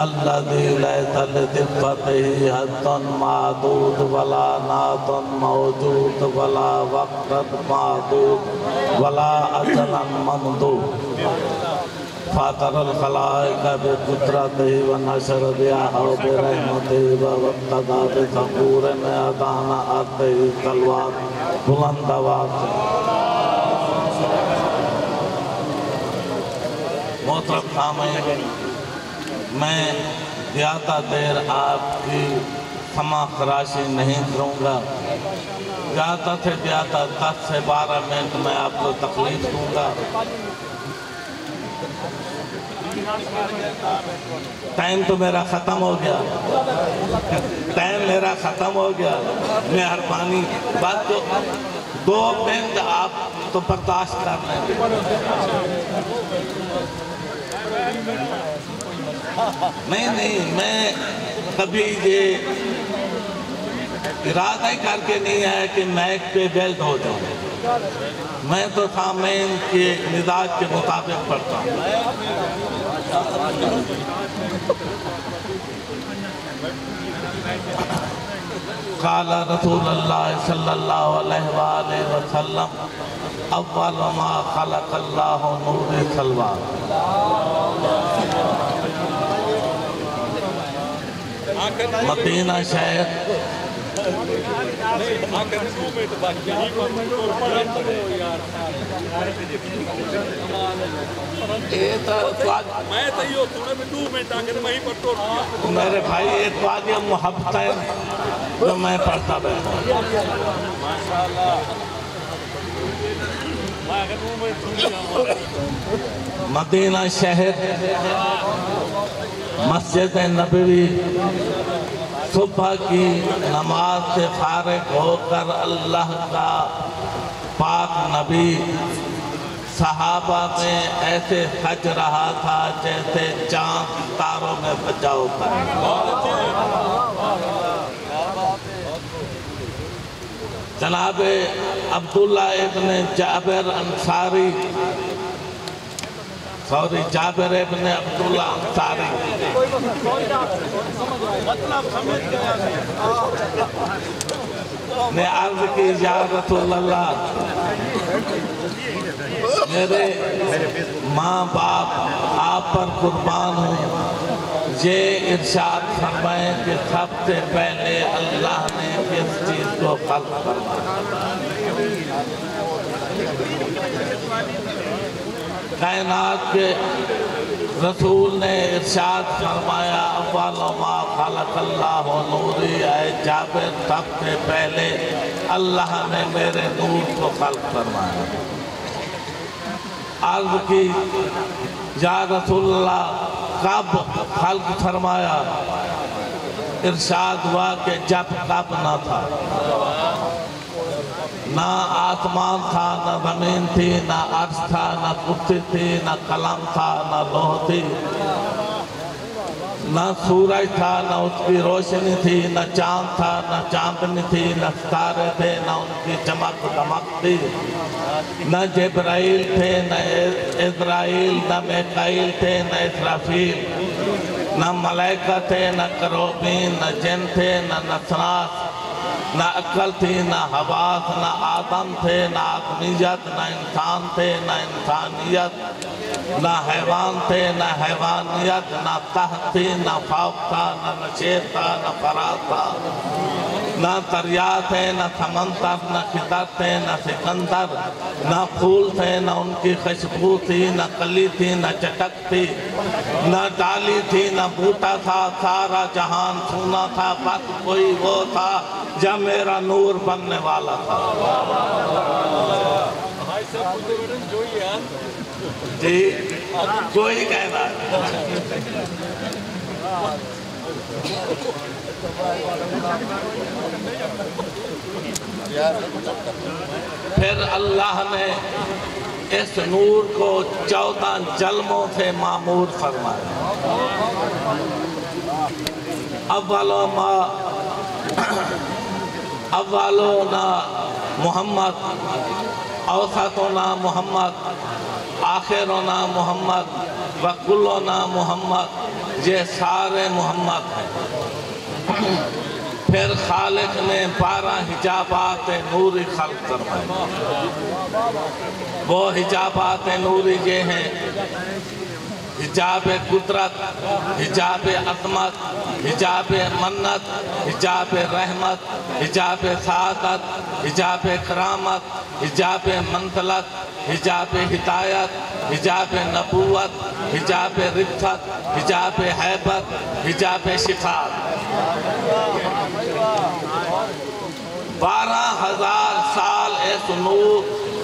الذي ليس لصفته حد معدود ولا نعت موجود ولا وقت معدود ولا أجل ممدود فاطر الخلائق بقدرته ونشر ضياءه برحمته وابتدى بثبور ميدان أرضه كالواد بلند واسع. محترم سامعین، میں زیادہ دیر آپ کی سما خراشی نہیں کروں گا. زیادہ سے زیادہ 10 سے 12 منٹ میں آپ کو تکلیف دوں گا. ٹائم تو میرا ختم ہو گیا. مہربانی بات تو 2 منٹ آپ تو برداشت کر لیں. نہیں میں کبھی یہ ارادہ ہی کر کے نہیں ہے کہ میک پہ بیلٹ ہو جاؤں. میں تو سامعین کے مزاج کے مطابق پڑھتا ہوں. قال رسول اللہ صلی اللہ علیہ وآلہ وسلم اول ما خلق اللہ نور سلوار. مدینہ شہر میرے بھائی ایک بات یہ محبت ہے جو میں پڑھتا بیٹھا. مدینہ شہر مسجد نبوی صبح کی نماز سے فارغ ہو کر اللہ کا پاک نبی صحابہ میں ایسے سج رہا تھا جیسے چاند تاروں میں بجا ہوتا ہے. جناب عبداللہ ابن جابر انصاری جابر ابن عبداللہ انصاری نے عرض کی یا رسول اللہ میرے ماں باپ آپ پر قربان ہوں. یہ ارشاد فرمائیں کہ سب سے پہلے اللہ نے کس چیز کو خلق فرمایا؟ کائنات کے رسول نے ارشاد فرمایا اول ما خلق اللہ نوری. اے جابر سب سے پہلے اللہ نے میرے نور کو خلق فرمایا. عرض کی یا رسول اللہ کب خلق فرمایا؟ ارشاد ہوا کہ جب کب نہ تھا. نہ آسمان تھا، نہ زمین تھی، نہ عرش تھا، نہ کرسی تھی، نہ قلم تھا، نہ لوح تھی، نہ سورج تھا، نہ اس کی روشنی تھی، نہ چاند تھا، نہ چاندنی تھی، نہ ستارے تھے، نہ ان کی چمک دمک تھی، نہ جبرائیل تھے، نہ اسرائیل، نہ میکائیل تھے، نہ اسرافیل، نہ ملائکہ تھے، نہ کروبین، نہ جن تھے، نہ نسناس، نہ عقل تھی، نہ حواس، نہ آدم تھے، نہ آدمیت، نہ انسان تھے، نہ انسانیت، نہ حیوان تھے، نہ حیوانیت، نہ تحت تھی، نہ فوق تھا، نہ نشیر تھا، نہ فراز تھا، نہ دریا تھے، نہ سمندر، نہ خضر تھے، نہ سکندر، نہ پھول تھے، نہ ان کی خوشبو تھی، نہ کلی تھی، نہ چٹک تھی، نہ ڈالی تھی، نہ بوٹا تھا. سارا جہان سونا تھا، بس کوئی وہ تھا جب میرا نور بننے والا تھا. جی کوئی کہہ رہا ہے. پھر اللہ نے اس نور کو 14 جلموں سے معمور فرمایا. اولونا محمد، اوسطونا محمد، آخرونا محمد، وَكُلُّنَا محمد، یہ سارے محمد ہیں۔ پھر خالق نے 12 حجابات نوری خلق فرمائے۔ وہ حجابات نوری یہ ہیں: حجاب قدرت، حجاب عظمت، حجاب منت، حجاب رحمت، حجاب سعادت، حجاب کرامت، حجاب منزلت، حجاب ہدایت، حجاب نبوت، حجاب رفعت، حجاب ہیبت، حجاب شفاعت۔ 12,000 سال اس نور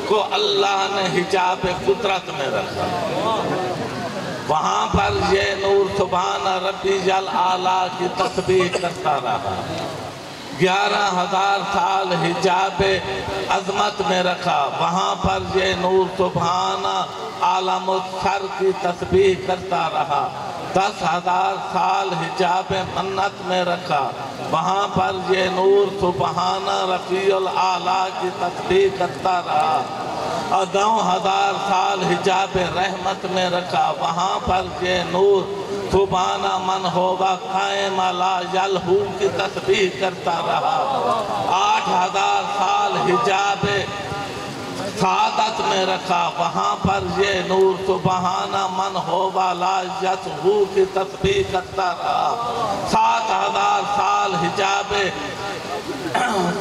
کو اللہ نے حجاب قدرت میں رکھا۔ وہاں پر یہ نور سبحان ربی الاعلیٰ کی تسبیح کرتا رہا۔ 11,000 سال حجاب عظمت میں رکھا۔ وہاں پر یہ نور سبحان عالم السر کی تسبیح کرتا رہا۔ 10,000 سال حجاب منت میں رکھا۔ وہاں پر یہ نور سبحان رفیع الاعلیٰ کی تسبیح کرتا رہا۔ اور 9,000 سال حجاب رحمت میں رکھا۔ وہاں پر یہ نور سبحان من ہوگا قائم لا یلہو کی تسبیح کرتا رہا۔ 8,000 سال حجاب سعادت میں رکھا۔ وہاں پر یہ نور سبحان من ہوگا لا یسہو کی تسبیح کرتا رہا۔ 7,000 سال حجاب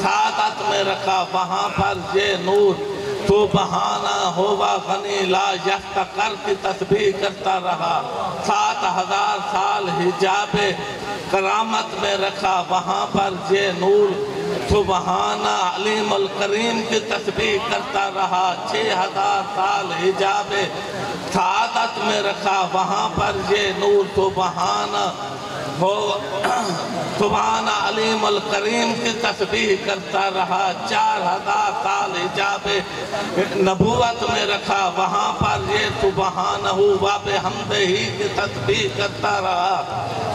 سعادت میں رکھا۔ وہاں پر یہ نور سبحان ہوگا غنی لا یفتقر کی تسبیح کرتا رہا۔ 7,000 سال حجاب کرامت میں رکھا۔ وہاں پر یہ نور سبحان علیم الکریم کی تسبیح کرتا رہا۔ 6,000 سال حجاب سعادت میں رکھا۔ وہاں پر یہ نور سبحان علیم الکریم کی تسبیح کرتا رہا۔ 4,000 سال حجاب نبوت میں رکھا۔ وہاں پر یہ سبحانہ و بحمدہ کی تسبیح کرتا رہا۔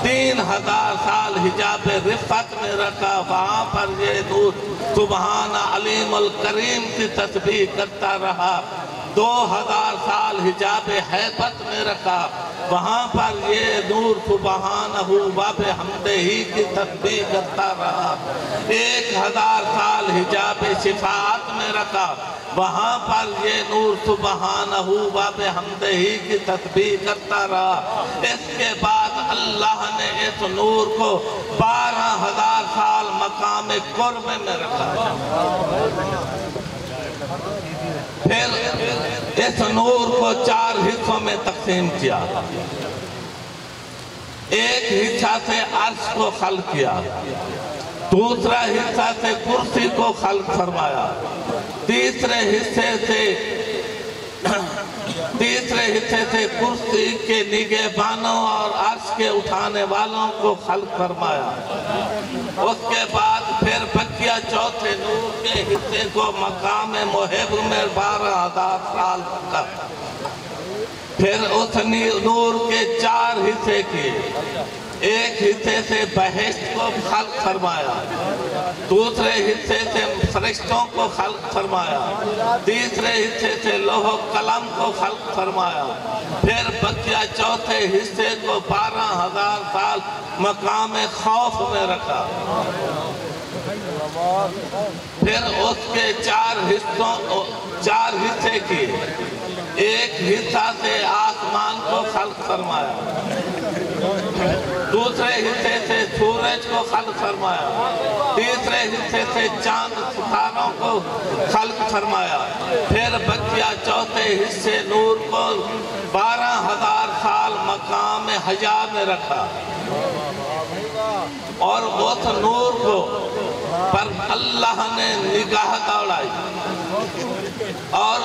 3,000 سال حجاب رفعت میں رکھا۔ وہاں پر یہ نور سبحان علیم الکریم کی تسبیح کرتا رہا۔ 2,000 سال حجاب ہیبت میں رکھا۔ وہاں پر یہ نور سبحانہ و بحمدہ کی تسبیح کرتا رہا۔ 1,000 سال حجاب شفاعت میں رکھا۔ وہاں پر یہ نور سبحانہ و بحمدہ کی تسبیح کرتا رہا۔ اس کے بعد اللہ نے اس نور کو 12,000 سال مقام قرب میں رکھا۔ پھر اس نور کو 4 حصوں میں تقسیم کیا۔ ایک حصہ سے عرش کو خلق کیا، دوسرا حصہ سے کرسی کو خلق فرمایا، تیسرے حصے سے کرسی کے نگہبانوں اور عرش کے اٹھانے والوں کو خلق فرمایا۔ اس کے بعد پھر بقیہ چوتھے نور کے حصے کو مقام محب میں 12,000 سال کا۔ پھر اس نور کے 4 حصے کیے۔ ایک حصے سے بہشت کو خلق فرمایا، دوسرے حصے سے فرشتوں کو خلق فرمایا، تیسرے حصے سے لوح و قلم کو خلق فرمایا۔ پھر بقیہ چوتھے حصے کو 12,000 سال مقام خوف میں رکھا۔ پھر اس کے 4 حصے کیے۔ ایک حصہ سے آسمان کو خلق فرمایا، دوسرے حصے سے سورج کو خلق فرمایا، تیسرے حصے سے چاند ستاروں کو خلق فرمایا۔ پھر بقیہ چوتھے حصے نور کو 12,000 سال مقام حیا میں رکھا، اور اس نور کو پر اللہ نے نگاہ دوڑائی، اور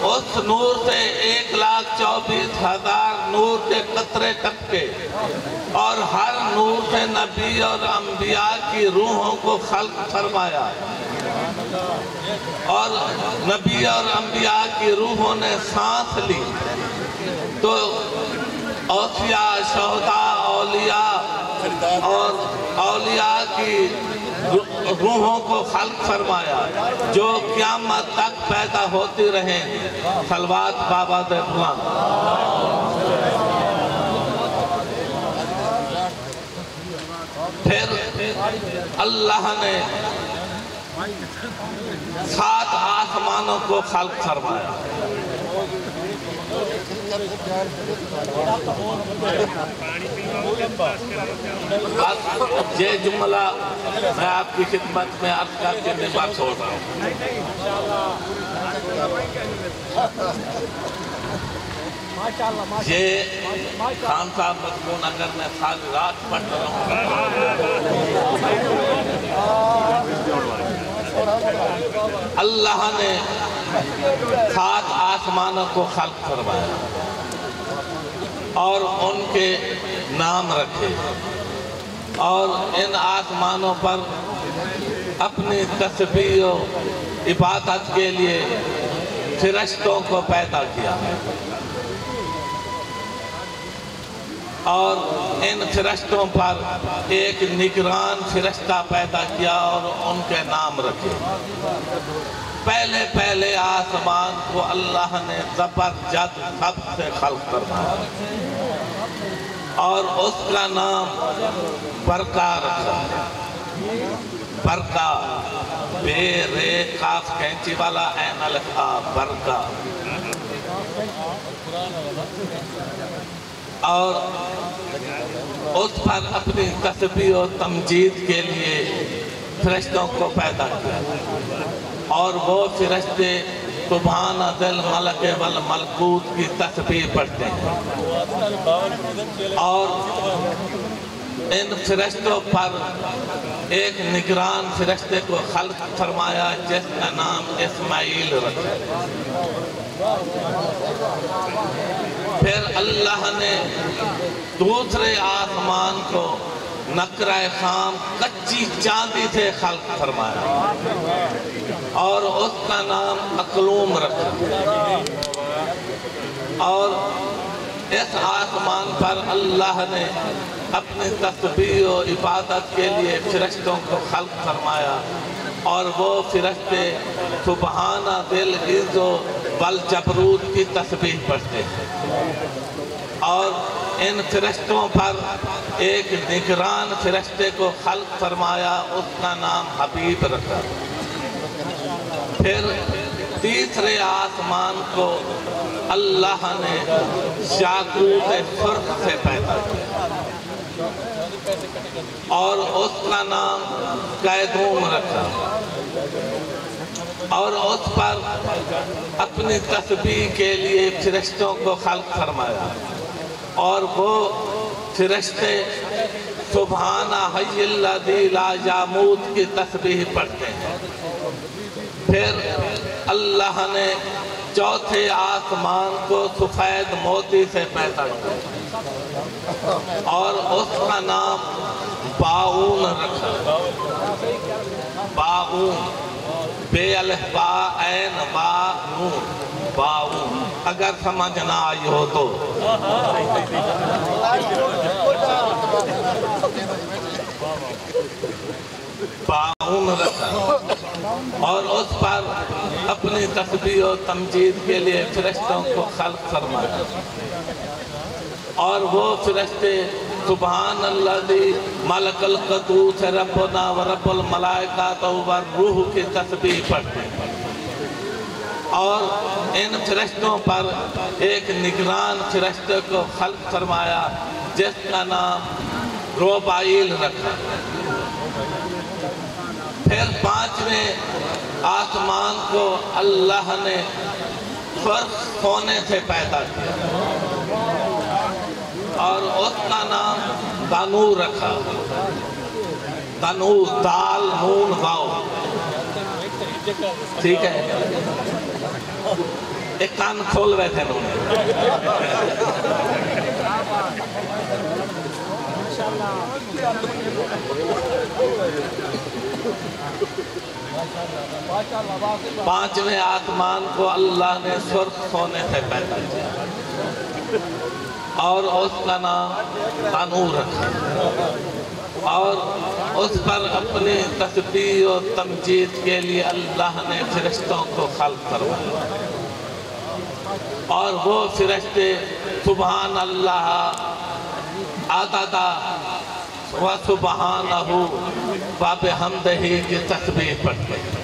اس نور سے 1,24,000 نور کے قطرے ٹپکے، اور ہر نور سے نبی اور انبیاء کی روحوں کو خلق فرمایا، اور نبی اور انبیاء کی روحوں نے سانس لی تو اوصیاء، شہداء، اولیاء اور اولیاء کی روحوں کو خلق فرمایا جو قیامت تک پیدا ہوتی رہیں۔ صلوات بابا دے بلند۔ اللہ نے 7 آسمانوں کو خلق فرمایا. بس یہ جملہ میں آپ کی خدمت میں عرض کر کے نبات چھوڑ رہا ہوں. یہ خان صاحب مضمون اگر میں ساری رات پڑھ رہا ہوں. اللہ نے 7 آسمانوں کو خلق فرمایا اور ان کے نام رکھے اور ان آسمانوں پر اپنی تسبیح و عبادت کے لیے فرشتوں کو پیدا کیا اور ان فرشتوں پر ایک نگران فرشتہ پیدا کیا اور ان کے نام رکھے. پہلے آسمان کو اللہ نے زبرجد سب سے خلق فرمایا اور اس کا نام برقع رکھا. برقع، بے رے قاف کینچی والا عین الف آ، برقع. اور اس پر اپنی تسبیح و تمجید کے لیے فرشتوں کو پیدا کیا اور وہ فرشتے سبحان ذی الملک والملکوت کی تسبیح پڑھتے ہیں اور ان فرشتوں پر ایک نگران فرشتے کو خلق فرمایا جس کا نام اسماعیل رکھا. پھر اللہ نے دوسرے آسمان کو نقرہ خام کچی چاندی سے خلق فرمایا اور اس کا نام اقلوم رکھا اور اس آسمان پر اللہ نے اپنی تسبیح و عبادت کے لیے فرشتوں کو خلق فرمایا اور وہ فرشتے سبحان ذی العز والجبروت کی تسبیح پڑھتے ہیں اور ان فرشتوں پر ایک نگران فرشتے کو خلق فرمایا، اس کا نام حبیب رکھا. پھر تیسرے آسمان کو اللہ نے یاقوت سرخ سے پیدا کیا اور اس کا نام قیدوم رکھا اور اس پر اپنی تسبیح کے لیے فرشتوں کو خلق فرمایا اور وہ فرشتے سبحان حی الذی لا یموت کی تسبیح پڑھتے ہیں. پھر اللہ نے چوتھے آسمان کو سفید موتی سے پیدا کیا اور اس کا نام باؤن رکھا. باؤن، بے الف با عین با نون، باؤن. اگر سمجھ نہ آئی ہو تو باؤن رکھا اور اس پر اپنی تسبیح و تمجید کے لیے فرشتوں کو خلق فرمایا اور وہ فرشتے سبحان الذی ملک القدوس ربنا و رب الملائکۃ والروح کی تسبیح پڑھتے ہیں اور ان فرشتوں پر ایک نگران فرشتے کو خلق فرمایا جس کا نام روبائیل رکھا. پھر پانچویں آسمان کو اللہ نے سرخ سونے سے پیدا کیا اور اس کا نام تنور رکھا. تنور، دال نون واو. ٹھیک ہے، ایک کان کھول بیٹھے انہوں نے. پانچویں آسمان کو اللہ نے سرخ سونے سے پیدا کیا اور اس کا نام تنور رکھا اور اس پر اپنی تسبیح و تمجید کے لیے اللہ نے فرشتوں کو خلق فرمایا اور وہ فرشتے سبحان اللہ عدد وسبحانہ وبحمدہ کی تسبیح پڑھتے ہیں۔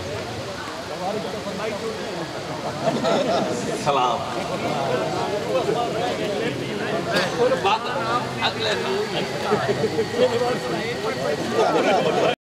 سلام اگلے